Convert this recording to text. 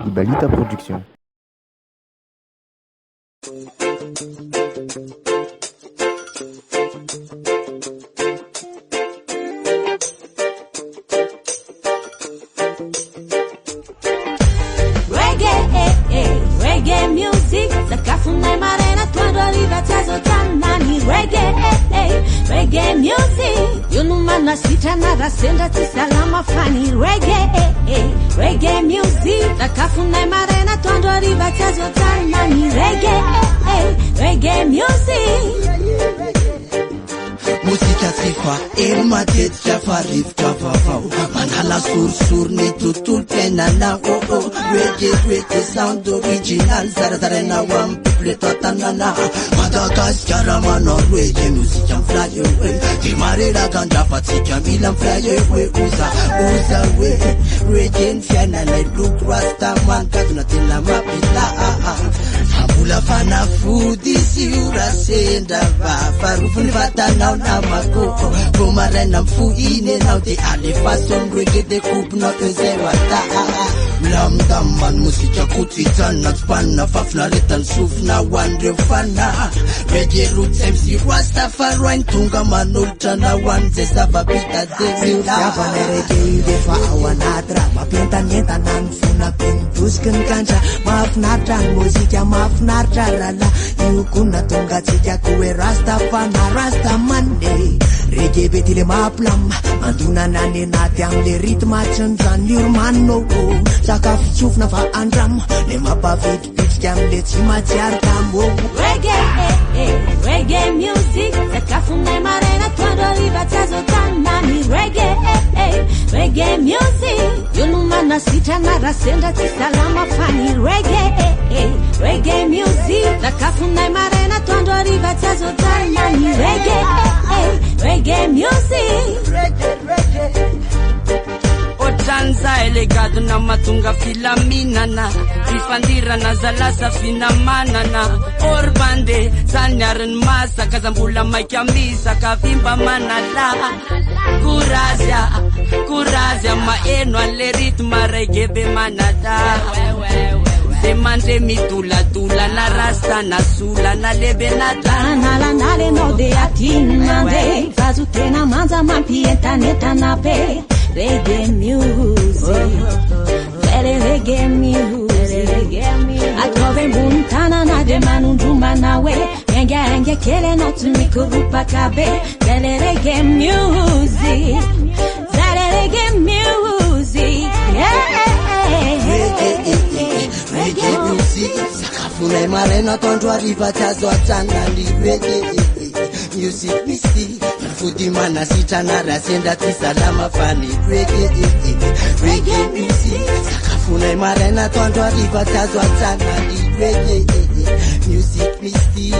Ibalita Production. Reggae music, sakafuna marena twando arriva tazo tanani. Reggae music, yunumana sitana rasenda tisalama fani. Reggae music, sakafuna marena twando arriva tazo tanani. Reggae music. Musika trifa, elmatet jafarif javavau. Manala sur ni tutul penana oh. Reggae sound original, zarazarena wam people tatanana. Madagascar mano reggae music am fly away. Timarera ganja fatika milam fly away. Uza way. Reggae fiana like blue rasta man katuna tila mapila. Abula fana food is yura senda va farufun fatana na mako. Kumarena mfuine now they are the fashion reggae the coupe not wata. Lam man musika kutitana spana fafna retan sufna wandre fana. Reggae roots MC Rastafari tunga manulta na wanze sababita devila. Yavana reggae defa awanatra mapenta nyeta nan funa pentus kan kancha mafnatra musika mafnatra lala yukuna tunga tika kuwe Rastafana Rasta Monday. Reggae betile maplam anduna nane nati ang le ritma chanzan yurmano sakaf chufna fa andram le mapavit pitch jam le chima chartambo. Reggae music, sakafuna marena twando riva tazo tanani. Reggae music, yunumana sitana rasenda tisalama fani. Reggae music, sakafuna marena twando riva tazo tanani. Reggae music. Otanza elegado na matunga filaminana. Rifandira na zalasa finamanana. Orbande zanyaran masa kazambula maikiamisa kavimba manala. Kurazia maeno ale ritma reggae be manada. Demande mi tula na rasta na sula na lebe na nala nale no de atinande. Fazutena manza mampieta neta na pe. Reggae music, reggae music. Atrove muntana na de manunduma nawe. Enge kele no tumikurupa kabe. Reggae music, reggae music. Reggae music, sakafuna marena tondo arriva tazo tanani. Reggae music misti, fudi mana sitana rasenda tisalama fani. Reggae music, sakafuna marena tondo arriva tazo tanani. Reggae music misti.